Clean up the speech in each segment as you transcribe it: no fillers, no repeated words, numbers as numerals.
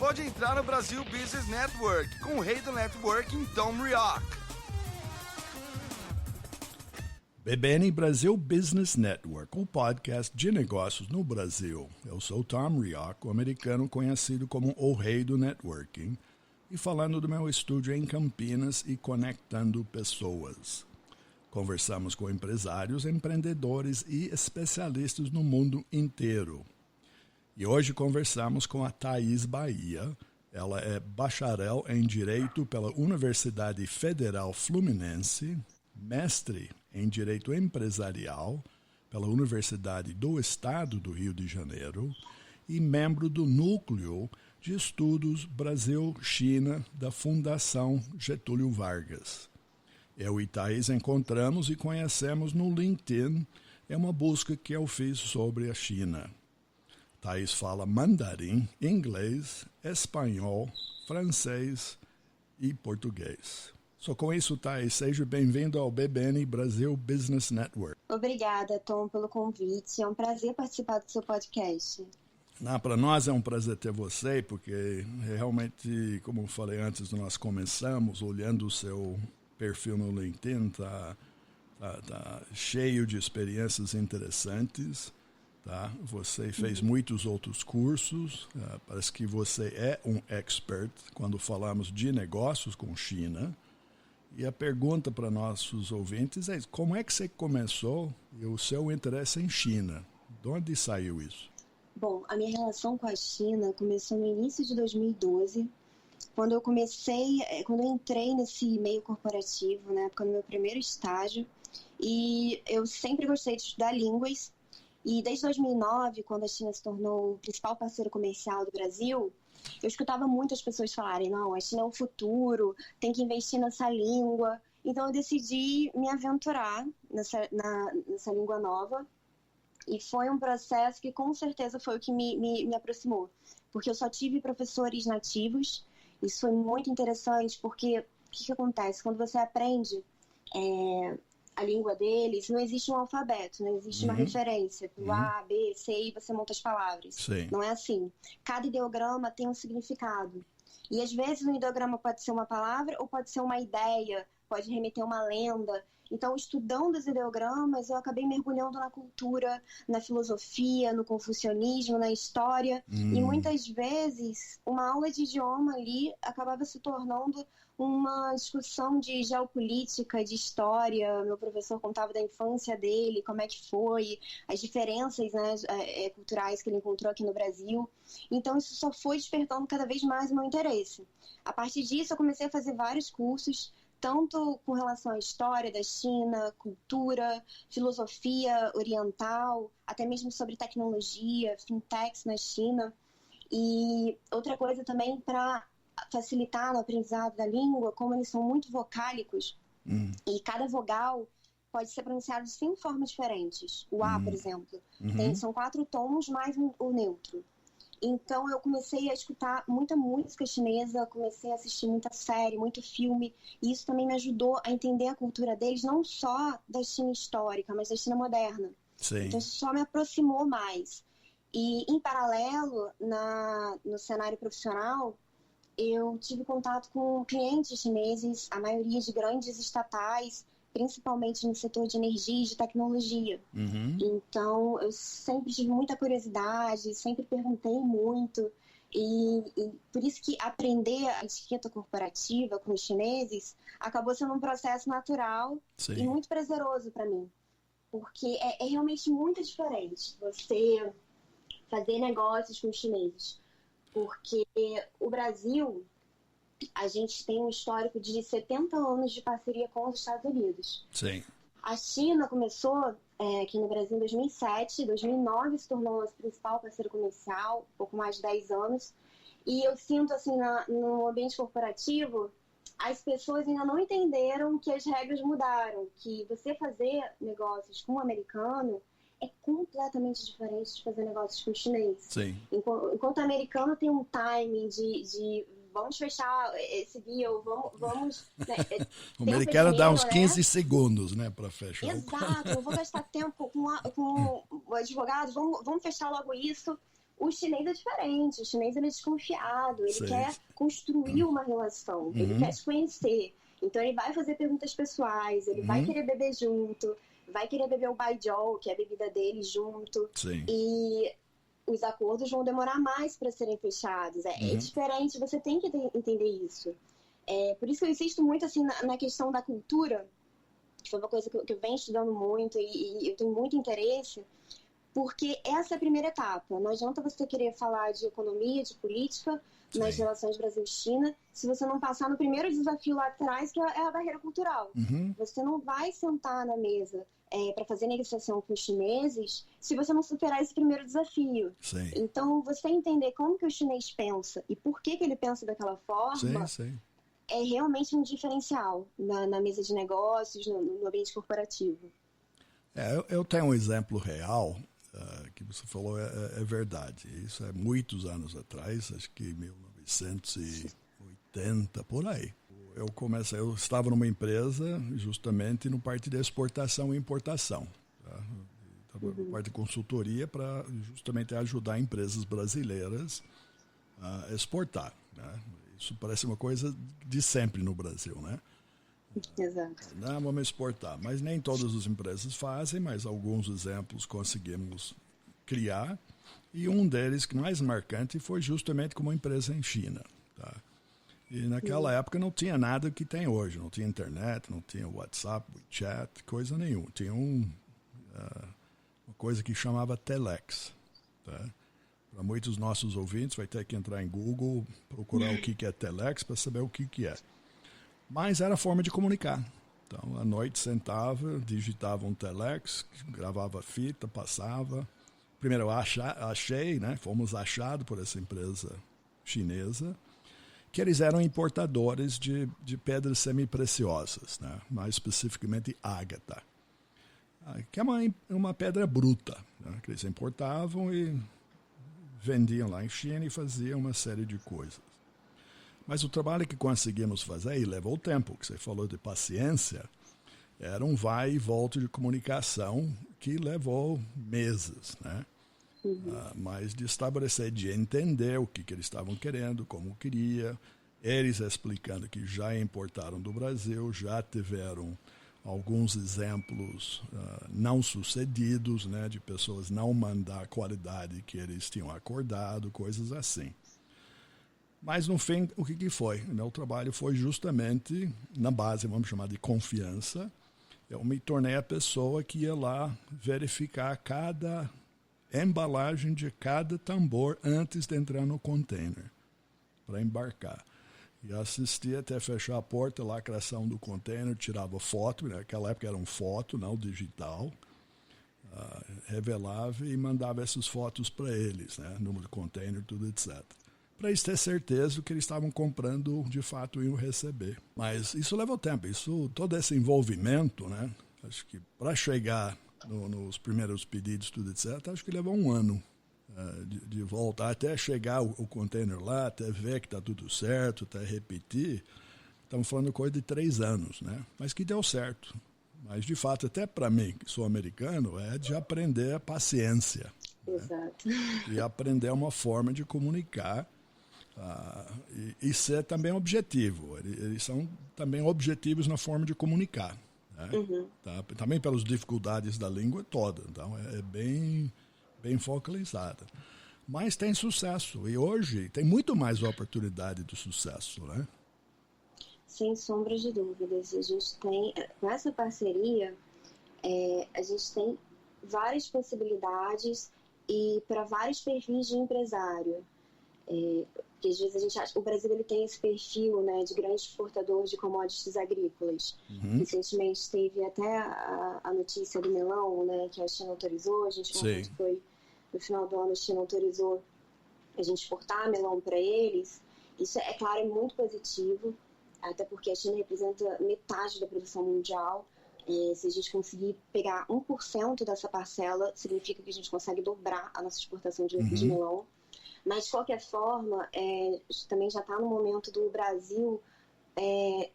pode entrar no Brasil Business Network com o rei do networking, Tom Rioch. BBN Brasil Business Network, um podcast de negócios no Brasil. Eu sou Tom Rioch, o americano conhecido como o rei do networking, e falando do meu estúdio em Campinas e conectando pessoas. Conversamos com empresários, empreendedores e especialistas no mundo inteiro. E hoje conversamos com a Thaís Bahia. Ela é bacharel em Direito pela Universidade Federal Fluminense, mestre em Direito Empresarial pela Universidade do Estado do Rio de Janeiro e membro do Núcleo de Estudos Brasil-China da Fundação Getúlio Vargas. Eu e Thaís encontramos e conhecemos no LinkedIn. É uma busca que eu fiz sobre a China. Thaís fala mandarim, inglês, espanhol, francês e português. Só com isso, Thaís, seja bem-vindo ao BBN Brasil Business Network. Obrigada, Tom, pelo convite. É um prazer participar do seu podcast. Para nós é um prazer ter você, porque realmente, como eu falei antes, nós começamos olhando o seu perfil no LinkedIn, tá cheio de experiências interessantes. Tá? Você fez muitos outros cursos, parece que você é um expert quando falamos de negócios com China. E a pergunta para nossos ouvintes é: como é que você começou e o seu interesse em China? De onde saiu isso? Bom, a minha relação com a China começou no início de 2012, quando eu entrei nesse meio corporativo, na época do meu primeiro estágio, e eu sempre gostei de estudar línguas. E desde 2009, quando a China se tornou o principal parceiro comercial do Brasil, eu escutava muitas pessoas falarem: não, a China é o futuro, tem que investir nessa língua. Então eu decidi me aventurar nessa língua nova. E foi um processo que com certeza foi o que me aproximou. Porque eu só tive professores nativos. Isso foi muito interessante, porque o que acontece? Quando você aprende a língua deles, não existe um alfabeto, não existe uma referência do A, B, C e você monta as palavras. Sim. Não é assim. Cada ideograma tem um significado. E às vezes um ideograma pode ser uma palavra ou pode ser uma ideia, pode remeter a uma lenda. Então, estudando os ideogramas, eu acabei mergulhando na cultura, na filosofia, no confucionismo, na história. E muitas vezes, uma aula de idioma ali acabava se tornando uma discussão de geopolítica, de história. Meu professor contava da infância dele, como é que foi, as diferenças, né, culturais que ele encontrou aqui no Brasil. Então, isso só foi despertando cada vez mais o meu interesse. A partir disso, eu comecei a fazer vários cursos, tanto com relação à história da China, cultura, filosofia oriental, até mesmo sobre tecnologia, fintechs na China. E outra coisa também para facilitar no aprendizado da língua, como eles são muito vocálicos, e cada vogal pode ser pronunciado de 5 formas diferentes. O A, por exemplo, são 4 tons mais o neutro. Então eu comecei a escutar muita música chinesa, comecei a assistir muita série, muito filme, e isso também me ajudou a entender a cultura deles, não só da China histórica, mas da China moderna. Sim. Então isso só me aproximou mais. E em paralelo, no cenário profissional, eu tive contato com clientes chineses, a maioria de grandes estatais, principalmente no setor de energia e de tecnologia. Então, eu sempre tive muita curiosidade, sempre perguntei muito, e por isso que aprender a etiqueta corporativa com os chineses acabou sendo um processo natural. Sim. E muito prazeroso para mim, porque é realmente muito diferente você fazer negócios com os chineses, porque o Brasil, a gente tem um histórico de 70 anos de parceria com os Estados Unidos. Sim. A China começou aqui no Brasil em 2007, 2009 se tornou o nosso principal parceiro comercial, um pouco mais de 10 anos. E eu sinto, assim, no ambiente corporativo, as pessoas ainda não entenderam que as regras mudaram, que você fazer negócios com um americano é completamente diferente de fazer negócios com o chinês. Sim. Enquanto o americano tem um timing de vamos fechar esse deal, vamos né, o americano dá uns 15 segundos, né, para fechar. Exato, eu vou gastar tempo com o advogado, vamos fechar logo isso. O chinês é diferente, o chinês ele é desconfiado, ele quer construir uma relação, ele quer te conhecer. Então ele vai fazer perguntas pessoais, ele vai querer beber junto, vai querer beber o baijiu, que é a bebida dele, junto. Sim. E os acordos vão demorar mais para serem fechados. É diferente, você tem que entender isso. Por isso que eu insisto muito assim, na questão da cultura, que foi uma coisa que eu venho estudando muito e eu tenho muito interesse, porque essa é a primeira etapa. Não adianta você querer falar de economia, de política, nas relações Brasil-China, se você não passar no primeiro desafio lá atrás, que é a barreira cultural. Você não vai sentar na mesa para fazer negociação com os chineses se você não superar esse primeiro desafio. Sim. Então, você entender como que o chinês pensa e por que ele pensa daquela forma é realmente um diferencial na mesa de negócios, no ambiente corporativo. Eu tenho um exemplo real que você falou, é verdade. Isso é muitos anos atrás, acho que 1980, por aí. Eu estava numa empresa justamente no parte de exportação e importação. Tá? Estava na parte de consultoria para justamente ajudar empresas brasileiras a exportar. Né? Isso parece uma coisa de sempre no Brasil, né? Exato. Não, vamos exportar. Mas nem todas as empresas fazem, mas alguns exemplos conseguimos criar. E um deles, que mais marcante, foi justamente com uma empresa em China. Tá? E naquela época não tinha nada que tem hoje. Não tinha internet, não tinha WhatsApp, WeChat, coisa nenhuma. Tinha uma coisa que chamava Telex. Tá? Para muitos nossos ouvintes, vai ter que entrar em Google, procurar o que é Telex para saber o que é. Mas era a forma de comunicar. Então, à noite sentava, digitava um telex, gravava fita, passava. Primeiro eu achei, né, fomos achados por essa empresa chinesa, que eles eram importadores de pedras semipreciosas, né, mais especificamente ágata, que é uma pedra bruta, né, que eles importavam e vendiam lá em China e faziam uma série de coisas. Mas o trabalho que conseguimos fazer, e levou tempo, que você falou de paciência, era um vai e volta de comunicação que levou meses, né? Mas de estabelecer, de entender o que eles estavam querendo, como queria, eles explicando que já importaram do Brasil, já tiveram alguns exemplos não sucedidos, né, de pessoas não mandar a qualidade que eles tinham acordado, coisas assim. Mas, no fim, o que foi? O meu trabalho foi justamente, na base, vamos chamar de confiança, eu me tornei a pessoa que ia lá verificar cada embalagem de cada tambor antes de entrar no container, para embarcar. E assistia até fechar a porta, lacração do container, tirava foto, naquela época era um foto, não digital, revelava e mandava essas fotos para eles, né? Número de container, tudo, etc. Para eles terem certeza que eles estavam comprando, de fato, iam receber. Mas isso levou tempo, todo esse envolvimento, né? Acho que para chegar nos primeiros pedidos, tudo, etc., acho que levou um ano de voltar, até chegar o container lá, até ver que está tudo certo, até repetir. Estamos falando coisa de 3 anos, né? Mas que deu certo. Mas, de fato, até para mim, que sou americano, é de aprender a paciência. Exato. Né? E aprender uma forma de comunicar e ser também objetivo. Eles são também objetivos na forma de comunicar. Né? Tá? Também pelas dificuldades da língua toda. Então, é bem focalizada. Mas tem sucesso. E hoje tem muito mais oportunidade de sucesso, né? Sem sombra de dúvidas. A gente tem, com essa parceria, a gente tem várias possibilidades e para vários perfis de empresário. Porque às vezes a gente acha que o Brasil ele tem esse perfil, né, de grande exportador de commodities agrícolas. Recentemente teve até a notícia do melão, né, que a China autorizou. A gente contou que foi no final do ano a China autorizou a gente exportar melão para eles. Isso, é claro, é muito positivo, até porque a China representa metade da produção mundial. Se a gente conseguir pegar 1% dessa parcela, significa que a gente consegue dobrar a nossa exportação de melão. Mas, de qualquer forma, também já está no momento do Brasil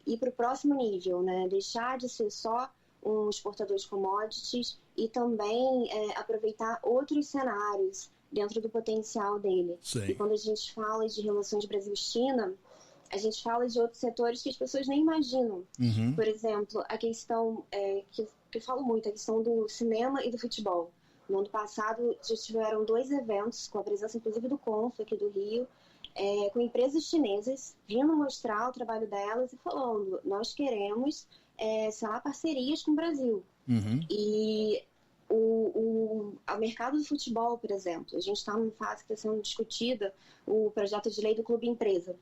ir para o próximo nível, né? Deixar de ser só um exportador de commodities e também aproveitar outros cenários dentro do potencial dele. Sim. E quando a gente fala de relações Brasil-China, a gente fala de outros setores que as pessoas nem imaginam. Por exemplo, a questão que eu falo muito, a questão do cinema e do futebol. No ano passado já tiveram 2 eventos, com a presença inclusive do cônsul aqui do Rio, com empresas chinesas vindo mostrar o trabalho delas e falando, nós queremos, sei lá, parcerias com o Brasil. E o mercado do futebol, por exemplo, a gente está numa fase que está sendo discutida o projeto de lei do Clube Empresa.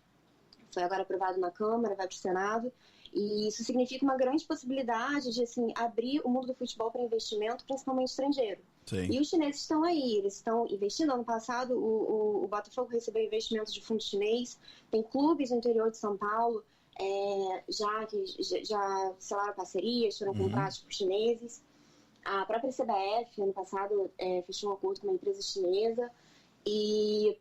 Foi agora aprovado na Câmara, vai para o Senado, e isso significa uma grande possibilidade de assim, abrir o mundo do futebol para investimento, principalmente estrangeiro. Sim. E os chineses estão aí, eles estão investindo. Ano passado, o Botafogo recebeu investimento de fundo chinês, tem clubes no interior de São Paulo, já selaram parcerias, foram comprados por chineses. A própria CBF, ano passado, fechou um acordo com uma empresa chinesa. E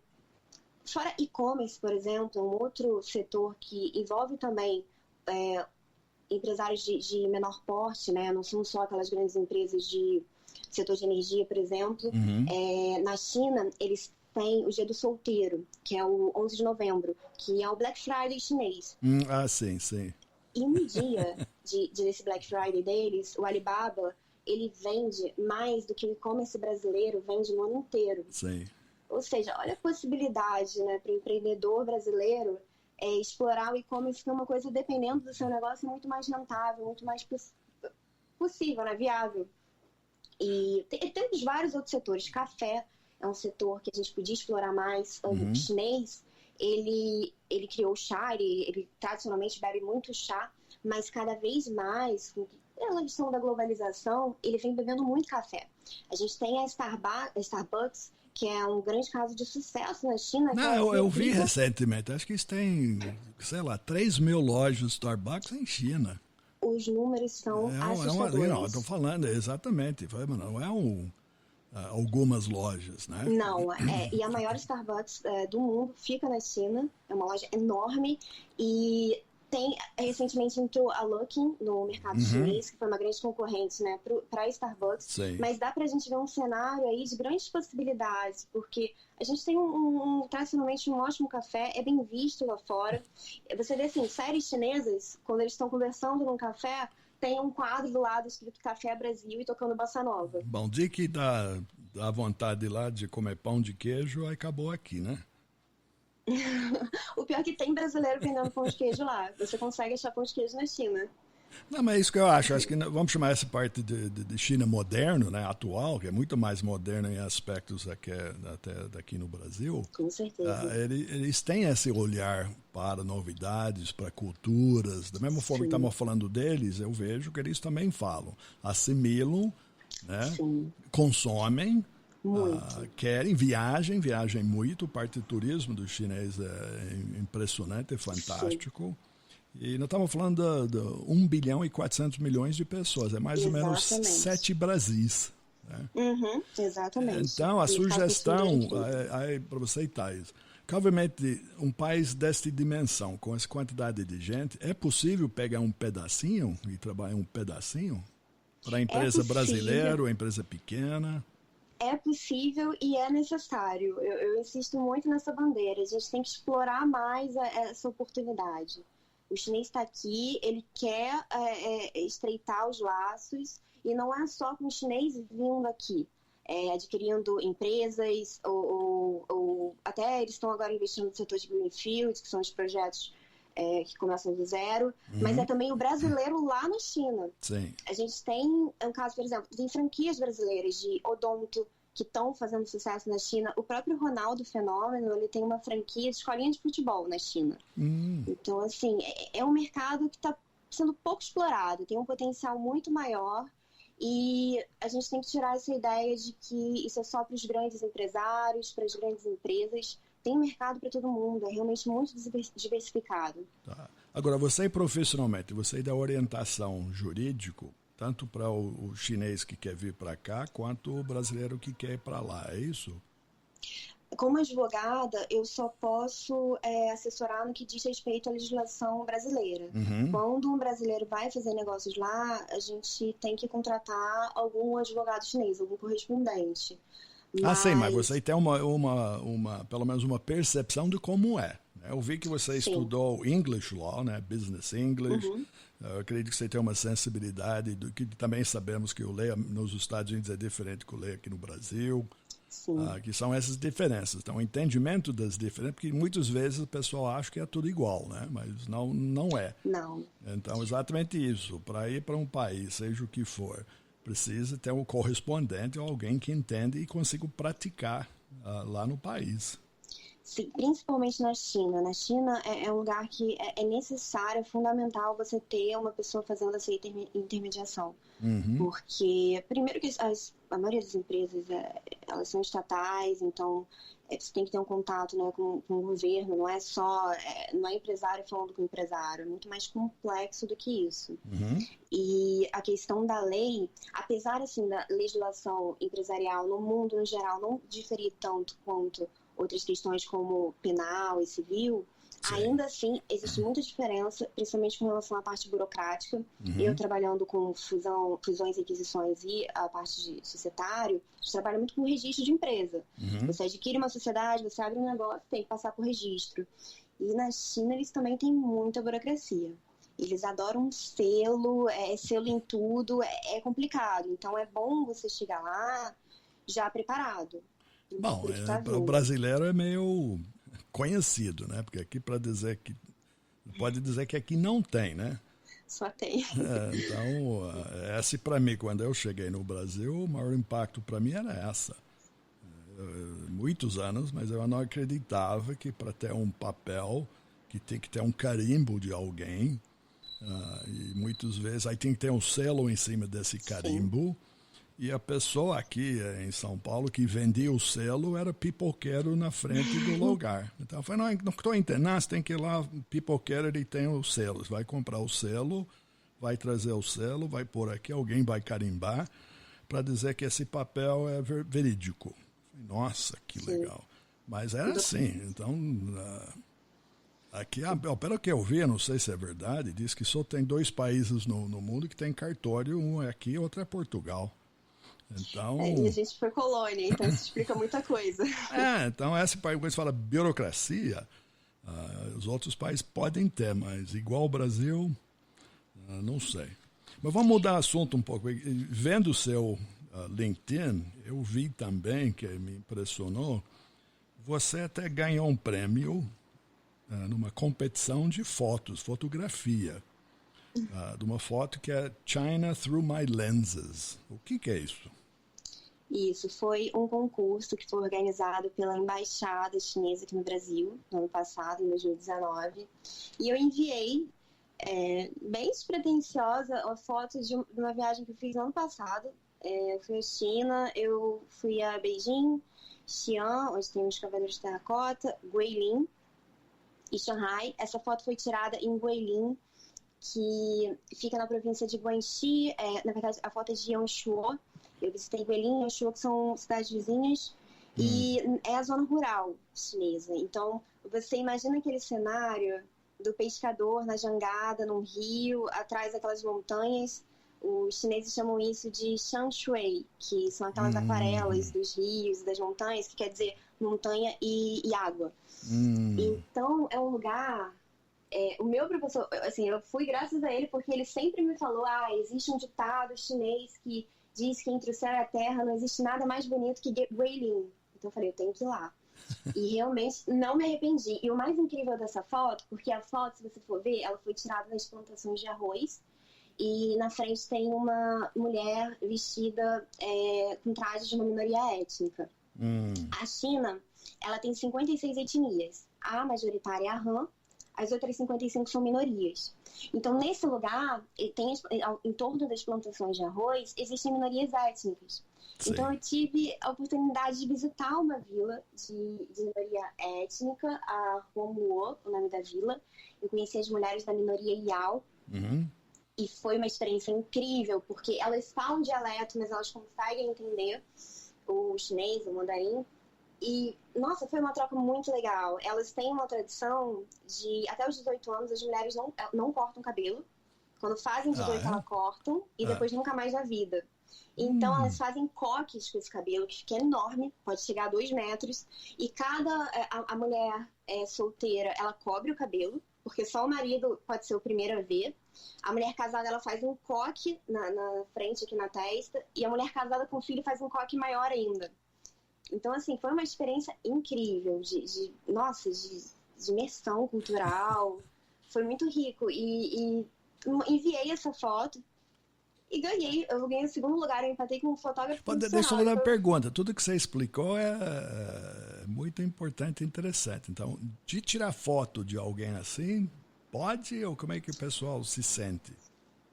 fora e-commerce, por exemplo, é um outro setor que envolve também empresários de menor porte, né? Não são só aquelas grandes empresas de setor de energia, por exemplo. Na China, eles têm o Dia do Solteiro, que é o 11 de novembro, que é o Black Friday chinês. Sim, sim. E no dia desse Black Friday deles, o Alibaba, ele vende mais do que o e-commerce brasileiro vende no ano inteiro. Sim. Ou seja, olha a possibilidade, né, para o empreendedor brasileiro explorar o e-commerce, que é uma coisa, dependendo do seu negócio, muito mais rentável, muito mais possível, né, viável. E temos vários outros setores. Café é um setor que a gente podia explorar mais. O chinês, ele criou o chá, ele tradicionalmente bebe muito chá, mas cada vez mais, pela questão da globalização, ele vem bebendo muito café. A gente tem a Starbucks, que é um grande caso de sucesso na China. Não, eu vi recentemente, acho que isso tem, 3 mil lojas Starbucks em China. Os números são assustadores. Não, estou falando, exatamente, não é algumas lojas, né? Não, e a maior Starbucks do mundo fica na China, é uma loja enorme, e recentemente entrou a Luckin no mercado chinês, que foi uma grande concorrente, né, para a Starbucks. Sim. Mas dá para a gente ver um cenário aí de grandes possibilidades, porque a gente tem tradicionalmente um ótimo café, é bem visto lá fora. Você vê assim, séries chinesas, quando eles estão conversando num café, tem um quadro do lado escrito Café Brasil e tocando bossa nova. Bom, dia que dá vontade lá de comer pão de queijo, aí acabou aqui, né? O pior é que tem brasileiro vendendo pão de queijo lá. Você consegue achar pão de queijo na China. Não, mas é isso que eu acho. Acho que vamos chamar essa parte de China moderno, né, atual, que é muito mais moderna em aspectos até daqui no Brasil. Com certeza. Eles têm esse olhar para novidades, para culturas. Da mesma forma que estamos falando deles, eu vejo que eles também falam. Assimilam, né, consomem. Querem, viagem muito, parte do turismo do chinês é impressionante, é fantástico. Sim. E nós estamos falando de 1 bilhão e 400 milhões de pessoas, é mais ou menos 7 Brasis. Né? Exatamente. Então, a sugestão, para você, Thais, que obviamente um país desta dimensão, com essa quantidade de gente, é possível pegar um pedacinho e trabalhar um pedacinho para a empresa brasileira ou a empresa pequena? É possível e é necessário. Eu insisto muito nessa bandeira. A gente tem que explorar mais essa oportunidade. O chinês está aqui, ele quer estreitar os laços, e não é só com os chineses vindo aqui, adquirindo empresas, ou até eles estão agora investindo no setor de Greenfield, que são os projetos que começam do zero, mas é também o brasileiro lá na China. Sim. A gente tem um caso, por exemplo, tem franquias brasileiras de odonto que estão fazendo sucesso na China. O próprio Ronaldo Fenômeno, ele tem uma franquia de escolinha de futebol na China. Então, assim, é um mercado que está sendo pouco explorado, tem um potencial muito maior, e a gente tem que tirar essa ideia de que isso é só para os grandes empresários, para as grandes empresas. Tem mercado para todo mundo, é realmente muito diversificado. Tá. Agora, você profissionalmente, você dá orientação jurídica, tanto para o chinês que quer vir para cá, quanto o brasileiro que quer ir para lá, é isso? Como advogada, eu só posso assessorar no que diz respeito à legislação brasileira. Quando um brasileiro vai fazer negócios lá, a gente tem que contratar algum advogado chinês, algum correspondente. Sim, mas você tem pelo menos uma percepção de como é. Eu vi que você estudou English Law, né? Business English. Eu acredito que você tem uma sensibilidade, do que também sabemos que o lei nos Estados Unidos é diferente do lei aqui no Brasil. Que são essas diferenças. Então, o entendimento das diferenças, porque muitas vezes o pessoal acha que é tudo igual, né? Mas não é. Não. Então, exatamente isso. Para ir para um país, seja o que for, precisa ter um correspondente ou alguém que entende e consiga praticar lá no país. Sim, principalmente na China. Na China é um lugar que é necessário, é fundamental você ter uma pessoa fazendo essa intermediação. Porque, primeiro que a maioria das empresas, elas são estatais, então você tem que ter um contato, né, com o governo, não é empresário falando com empresário, é muito mais complexo do que isso. E a questão da lei, apesar assim, da legislação empresarial no mundo no geral não diferir tanto quanto outras questões como penal e civil, ainda assim existe muita diferença, principalmente com relação à parte burocrática. Eu trabalhando com fusões e aquisições e a parte de societário, a gente trabalha muito com registro de empresa. Você adquire uma sociedade, você abre um negócio, tem que passar por registro. E na China eles também têm muita burocracia. Eles adoram selo, selo em tudo, é complicado. Então é bom você chegar lá já preparado. Bom, o brasileiro é meio conhecido, né? Porque aqui pode dizer que aqui não tem, né? Só tem. Então, essa para mim, quando eu cheguei no Brasil, o maior impacto para mim era essa. Muitos anos, mas eu não acreditava que para ter um papel, que tem que ter um carimbo de alguém, e muitas vezes aí tem que ter um selo em cima desse carimbo. E a pessoa aqui em São Paulo que vendia o selo era pipoqueiro na frente do lugar. Então eu falei, não estou entendendo, você tem que ir lá, pipoqueiro, ele tem os selos. Vai comprar o selo, vai trazer o selo, vai pôr aqui, alguém vai carimbar para dizer que esse papel é verídico. Nossa, que legal. Mas era assim, então... Aqui, pelo que eu vi, não sei se é verdade, diz que só tem 2 países no mundo que tem cartório, um é aqui e outro é Portugal. Então, e a gente foi colônia, então isso explica muita coisa. Então esse país, quando se fala burocracia, os outros países podem ter, mas igual ao Brasil, não sei. Mas vamos mudar assunto um pouco. Vendo o seu LinkedIn, eu vi também, que me impressionou, você até ganhou um prêmio numa competição de fotografia. De uma foto que é China Through My Lenses. O que é isso? Isso, foi um concurso que foi organizado pela Embaixada Chinesa aqui no Brasil, no ano passado, em 2019. E eu enviei, bem despretensiosa, uma foto de uma viagem que eu fiz no ano passado. Eu fui à China, eu fui a Beijing, Xi'an, onde tem os Cavaleiros de Terracota, Guilin e Shanghai. Essa foto foi tirada em Guilin, que fica na província de Guangxi. Na verdade, a foto é de Yangshuo. Eu visitei Guilin e Yangshuo, que são cidades vizinhas, e é a zona rural chinesa. Então, você imagina aquele cenário do pescador na jangada, num rio, atrás daquelas montanhas. Os chineses chamam isso de shanshui, que são aquelas aquarelas dos rios e das montanhas, que quer dizer montanha e água. Então, é um lugar... o meu professor, assim, eu fui graças a ele, porque ele sempre me falou, existe um ditado chinês que diz que entre o céu e a terra não existe nada mais bonito que Guilin. Então eu falei, eu tenho que ir lá. E realmente não me arrependi. E o mais incrível dessa foto, porque a foto, se você for ver, ela foi tirada das plantações de arroz, e na frente tem uma mulher vestida com traje de uma minoria étnica. A China, ela tem 56 etnias. A majoritária é a Han, as outras 55 são minorias. Então, nesse lugar, em torno das plantações de arroz, existem minorias étnicas. Sim. Então, eu tive a oportunidade de visitar uma vila de minoria étnica, a Huomuo, o nome da vila. Eu conheci as mulheres da minoria Yao. E foi uma experiência incrível, porque elas falam dialeto, mas elas conseguem entender o chinês, o mandarim. E, nossa, foi uma troca muito legal. Elas têm uma tradição de, até os 18 anos, as mulheres não cortam cabelo. Quando fazem 18, elas cortam, e depois nunca mais na vida. Então, elas fazem coques com esse cabelo, que fica enorme, pode chegar a 2 metros. E a mulher solteira, ela cobre o cabelo, porque só o marido pode ser o primeiro a ver. A mulher casada, ela faz um coque na frente, aqui na testa. E a mulher casada com filho faz um coque maior ainda. Então, assim, foi uma experiência incrível de imersão cultural. Foi muito rico. E enviei essa foto. E ganhei, eu ganhei o 2º lugar, eu empatei com um fotógrafo profissional. Deixa eu fazer uma pergunta, tudo que você explicou é muito importante e interessante. Então, de tirar foto de alguém assim, pode ou como é que o pessoal se sente?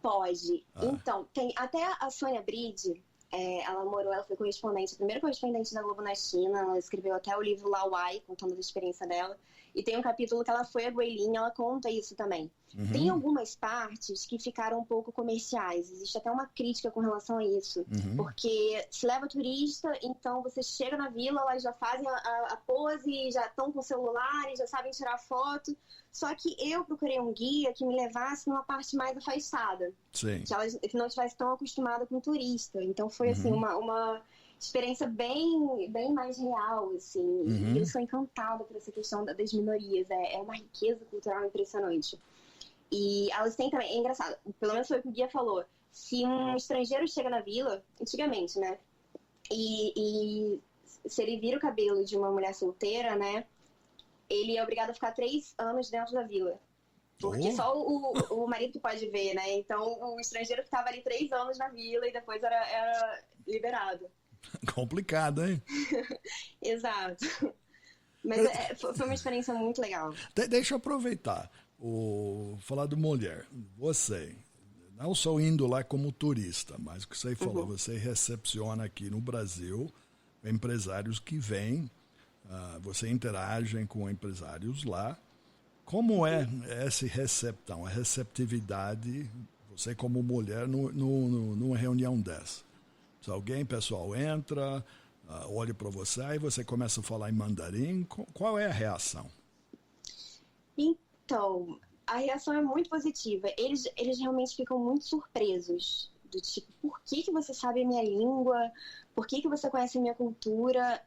Pode. Então, tem até a Sônia Bride, ela foi correspondente, a primeira correspondente da Globo na China, ela escreveu até o livro Lauai, contando a experiência dela. E tem um capítulo que ela foi a Guilin, ela conta isso também. Uhum. Tem algumas partes que ficaram um pouco comerciais. Existe até uma crítica com relação a isso. Uhum. Porque se leva turista, então você chega na vila, elas já fazem a pose, já estão com celulares, já sabem tirar foto. Só que eu procurei um guia que me levasse numa parte mais afastada. Sim. Que não estivesse tão acostumada com turista. Então foi assim, uma experiência bem mais real, assim. Uhum. E eu sou encantada por essa questão das minorias. É uma riqueza cultural impressionante. E elas têm também, é engraçado, pelo menos foi o que o guia falou, se um estrangeiro chega na vila, antigamente, né, e se ele vira o cabelo de uma mulher solteira, né, ele é obrigado a ficar 3 anos dentro da vila. Porque só o marido que pode ver, né, então o estrangeiro ficava ali 3 anos na vila e depois era liberado. Complicado, hein? Exato. Mas foi uma experiência muito legal. Deixa eu aproveitar. Falar de mulher. Você, não só indo lá como turista, mas o que você falou, você recepciona aqui no Brasil empresários que vêm, você interage com empresários lá. Como é essa recepção, a receptividade, você como mulher, numa reunião dessa? Se alguém, pessoal, entra, olha para você e você começa a falar em mandarim, qual é a reação? Então, a reação é muito positiva. Eles realmente ficam muito surpresos. Do tipo, por que você sabe a minha língua? Por que você conhece a minha cultura?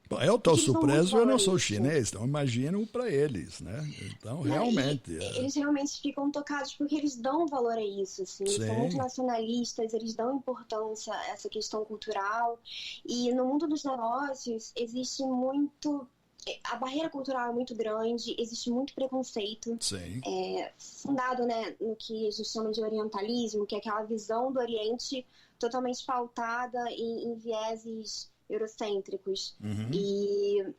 Bom, eu estou surpreso, eu não sou chinês, então imagino para eles, né? Então, realmente... Eles realmente ficam tocados porque eles dão valor a isso, assim. Eles são muito nacionalistas, eles dão importância a essa questão cultural. E no mundo dos negócios, existe muito... A barreira cultural é muito grande, existe muito preconceito, fundado, né, no que a gente chama de orientalismo, que é aquela visão do Oriente totalmente pautada em vieses eurocêntricos. Uhum. E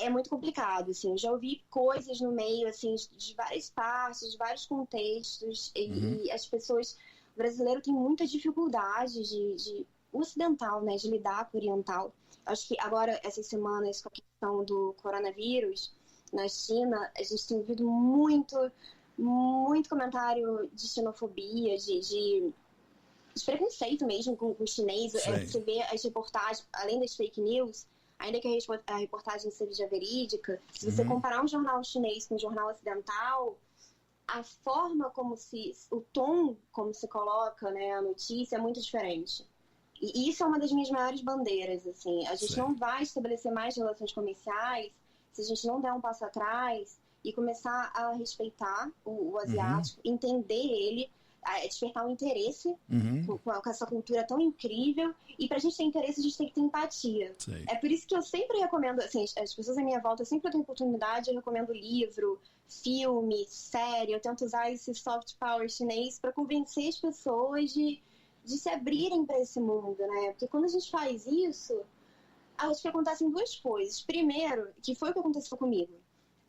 é muito complicado, assim. Eu já ouvi coisas no meio, assim, de várias partes, de vários contextos, e as pessoas... O brasileiro tem muita dificuldade o ocidental, né, de lidar com o oriental. Acho que agora, essas semanas, com a questão do coronavírus na China, a gente tem ouvido muito comentário de xenofobia, de preconceito mesmo com o chinês. Você vê as reportagens, além das fake news, ainda que a reportagem seja verídica, se você comparar um jornal chinês com um jornal ocidental, a forma o tom como se coloca, né, a notícia é muito diferente. E isso é uma das minhas maiores bandeiras, assim. A gente não vai estabelecer mais relações comerciais se a gente não der um passo atrás e começar a respeitar o asiático, entender ele, despertar um interesse com essa cultura tão incrível. E pra gente ter interesse, a gente tem que ter empatia. Sim. É por isso que eu sempre recomendo, assim, as pessoas à minha volta, sempre eu tenho oportunidade, eu recomendo livro, filme, série. Eu tento usar esse soft power chinês para convencer as pessoas de se abrirem para esse mundo, né? Porque quando a gente faz isso, acho que acontecem 2 coisas. Primeiro, que foi o que aconteceu comigo.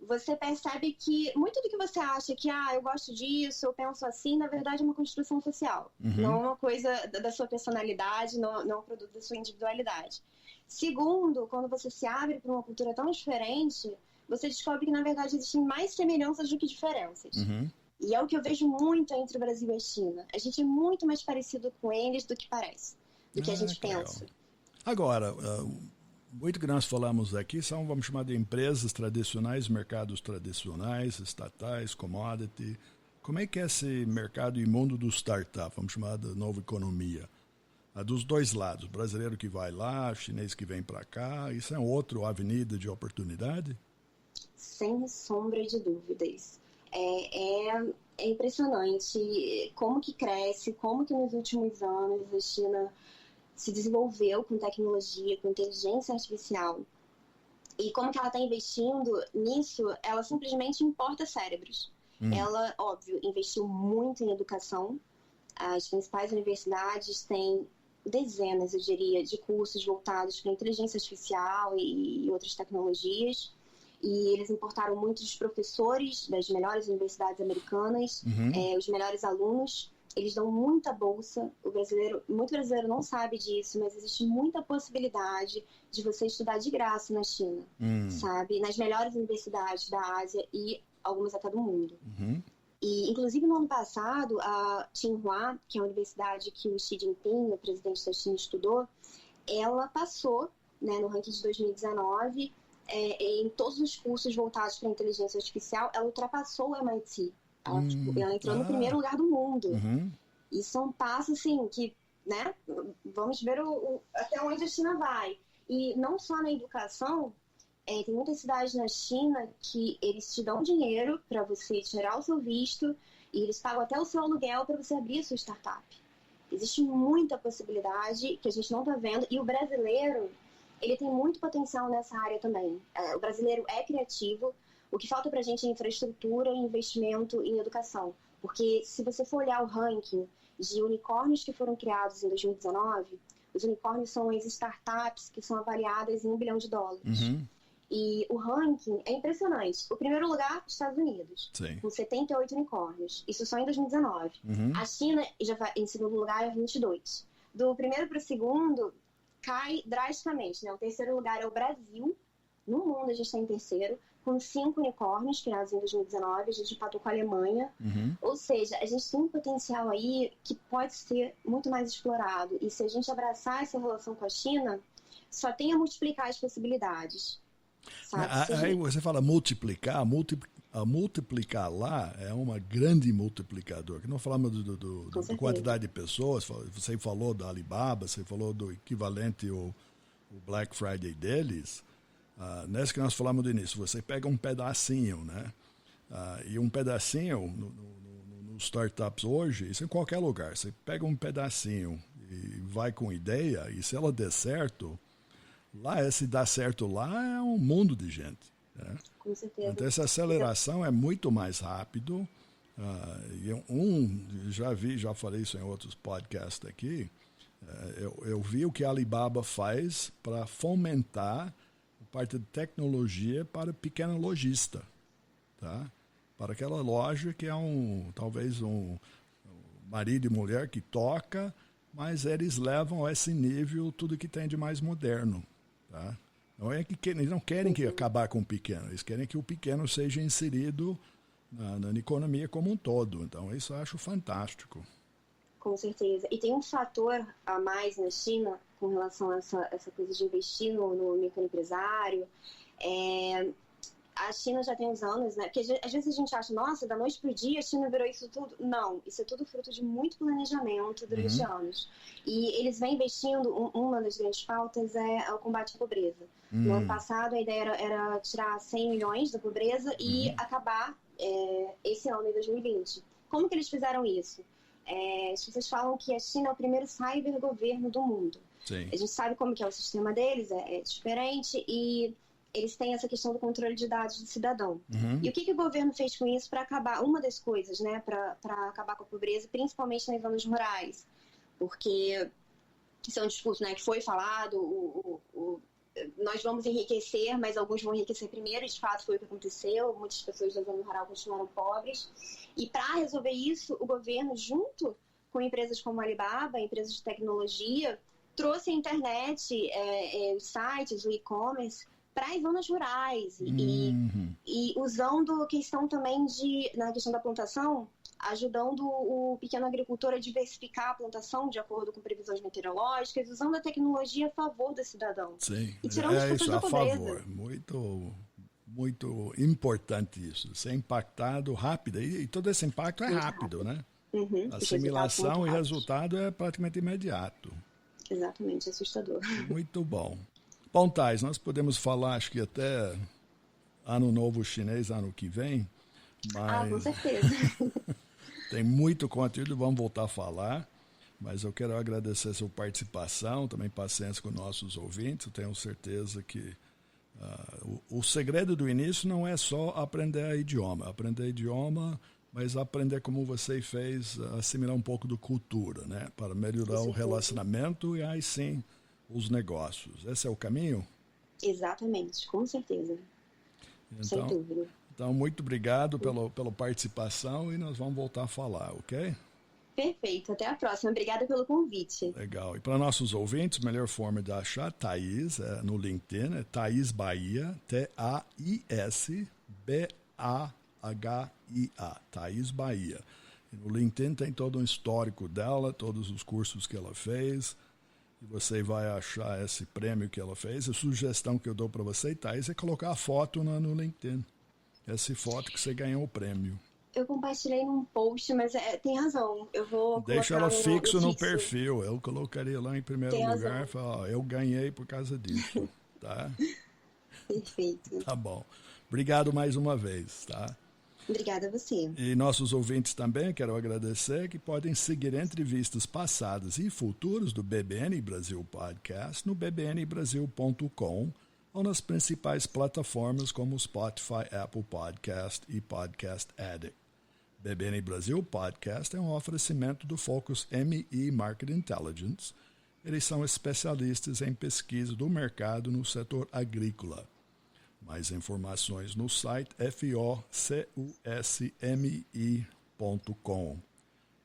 Você percebe que muito do que você acha que, eu gosto disso, eu penso assim, na verdade é uma construção social. Não é uma coisa da sua personalidade, não é um produto da sua individualidade. Segundo, quando você se abre para uma cultura tão diferente, você descobre que, na verdade, existem mais semelhanças do que diferenças. E é o que eu vejo muito entre o Brasil e a China. A gente é muito mais parecido com eles do que parece, do que a gente pensa. Agora, muito que nós falamos aqui são, vamos chamar de empresas tradicionais, mercados tradicionais, estatais, commodity. Como é que é esse mercado e mundo do startup, vamos chamar de nova economia? dos dois lados, brasileiro que vai lá, chinês que vem para cá, isso é outra avenida de oportunidade? Sem sombra de dúvidas. É impressionante como que cresce, como que nos últimos anos a China se desenvolveu com tecnologia, com inteligência artificial. E como que ela está investindo nisso, ela simplesmente importa cérebros. Ela, óbvio, investiu muito em educação. As principais universidades têm dezenas, eu diria, de cursos voltados para inteligência artificial e outras tecnologias. E eles importaram muitos professores das melhores universidades americanas, os melhores alunos. Eles dão muita bolsa. Muito brasileiro não sabe disso, mas existe muita possibilidade de você estudar de graça na China, sabe? Nas melhores universidades da Ásia e algumas até do mundo. E, inclusive, no ano passado, a Tsinghua, que é a universidade que o Xi Jinping, o presidente da China, estudou, ela passou, né, no ranking de 2019, em todos os cursos voltados para a inteligência artificial, ela ultrapassou o MIT. Ela entrou no primeiro lugar do mundo. Isso é um passo, assim, que, né, vamos ver até onde a China vai. E não só na educação, tem muitas cidades na China que eles te dão dinheiro para você tirar o seu visto e eles pagam até o seu aluguel para você abrir a sua startup. Existe muita possibilidade que a gente não está vendo e o brasileiro, ele tem muito potencial nessa área também. O brasileiro é criativo, o que falta para a gente é infraestrutura e investimento em educação. Porque se você for olhar o ranking de unicórnios que foram criados em 2019, os unicórnios são as startups que são avaliadas em $1 bilhão. E o ranking é impressionante. O primeiro lugar, Estados Unidos, com 78 unicórnios. Isso só em 2019. A China já vai em segundo lugar, é 22. Do primeiro para o segundo, cai drasticamente, né? O terceiro lugar é o Brasil. No mundo, a gente está em terceiro, com 5 unicórnios criados em 2019. A gente empatou com a Alemanha. Ou seja, a gente tem um potencial aí que pode ser muito mais explorado. E se a gente abraçar essa relação com a China, só tem a multiplicar as possibilidades. Aí você fala multiplicar lá é uma grande multiplicador, que não falamos da quantidade de pessoas, você falou da Alibaba, você falou do equivalente o Black Friday deles, nessa que nós falamos do início, você pega um pedacinho, né? E um pedacinho nos startups hoje, isso em qualquer lugar, você pega um pedacinho e vai com ideia, e se ela der certo, lá, se dá certo lá, é um mundo de gente. Né? Com certeza. Então, essa aceleração é muito mais rápido. Já falei isso em outros podcasts aqui, eu vi o que a Alibaba faz para fomentar a parte de tecnologia para o pequeno lojista. Tá? Para aquela loja que é talvez um marido e mulher que toca, mas eles levam a esse nível tudo que tem de mais moderno. Tá? Não é que eles não querem acabar com o pequeno, eles querem que o pequeno seja inserido na economia como um todo. Então, isso eu acho fantástico. Com certeza. E tem um fator a mais na China com relação a essa coisa de investir no microempresário. A China já tem uns anos, né? Porque às vezes a gente acha, nossa, da noite pro dia a China virou isso tudo. Não, isso é tudo fruto de muito planejamento durante anos. E eles vêm investindo, uma das grandes pautas é o combate à pobreza. No ano passado a ideia era tirar 100 milhões da pobreza e acabar esse ano, em 2020. Como que eles fizeram isso? As pessoas falam que a China é o primeiro cybergoverno do mundo. Sim. A gente sabe como que é o sistema deles, é diferente e eles têm essa questão do controle de dados do cidadão. E o que o governo fez com isso para acabar? Uma das coisas, né, para acabar com a pobreza, principalmente nas zonas rurais. Porque isso é um discurso, né, que foi falado, nós vamos enriquecer, mas alguns vão enriquecer primeiro, e de fato foi o que aconteceu, muitas pessoas da zona rural continuaram pobres. E para resolver isso, o governo, junto com empresas como a Alibaba, empresas de tecnologia, trouxe a internet, os sites, o e-commerce, para as zonas rurais e usando a questão também na questão da plantação, ajudando o pequeno agricultor a diversificar a plantação de acordo com previsões meteorológicas, usando a tecnologia a favor do cidadão. Sim, e tirando as pessoas da pobreza. Favor. Muito importante isso, ser impactado rápido, e todo esse impacto é rápido, né? A assimilação e resultado é praticamente imediato. Exatamente, assustador. Muito bom. Bom, Thais, nós podemos falar, acho que até Ano Novo Chinês, ano que vem, mas Com certeza. tem muito conteúdo, vamos voltar a falar, mas eu quero agradecer a sua participação, também paciência com nossos ouvintes, eu tenho certeza que o segredo do início não é só aprender idioma, mas aprender como você fez, assimilar um pouco de cultura, né? Para melhorar o relacionamento e aí sim os negócios. Esse é o caminho? Exatamente, com certeza. Sem dúvida. Então, muito obrigado pela participação e nós vamos voltar a falar, ok? Perfeito, até a próxima. Obrigada pelo convite. Legal. E para nossos ouvintes, a melhor forma de achar Thais no LinkedIn é Thais Bahia, T-A-I-S-B-A-H-I-A, Thais Bahia. E no LinkedIn tem todo um histórico dela, todos os cursos que ela fez, e você vai achar esse prêmio que ela fez. A sugestão que eu dou para você, Thais, é colocar a foto no LinkedIn. Essa foto que você ganhou o prêmio. Eu compartilhei num post, mas tem razão. Eu vou deixa ela fixo no perfil. Eu colocaria lá em primeiro lugar e falar, eu ganhei por causa disso, tá? Perfeito. Tá bom. Obrigado mais uma vez, tá? Obrigada a você. E nossos ouvintes também, quero agradecer que podem seguir entrevistas passadas e futuras do BBN Brasil Podcast no bbnbrasil.com ou nas principais plataformas como Spotify, Apple Podcast e Podcast Addict. BBN Brasil Podcast é um oferecimento do Focus ME Market Intelligence. Eles são especialistas em pesquisa do mercado no setor agrícola. Mais informações no site focusme.com.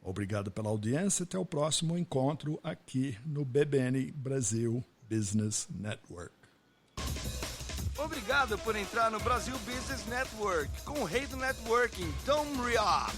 Obrigado pela audiência. Até o próximo encontro aqui no BBN Brasil Business Network. Obrigado por entrar no Brasil Business Network com o rei do networking, Tom Rioch.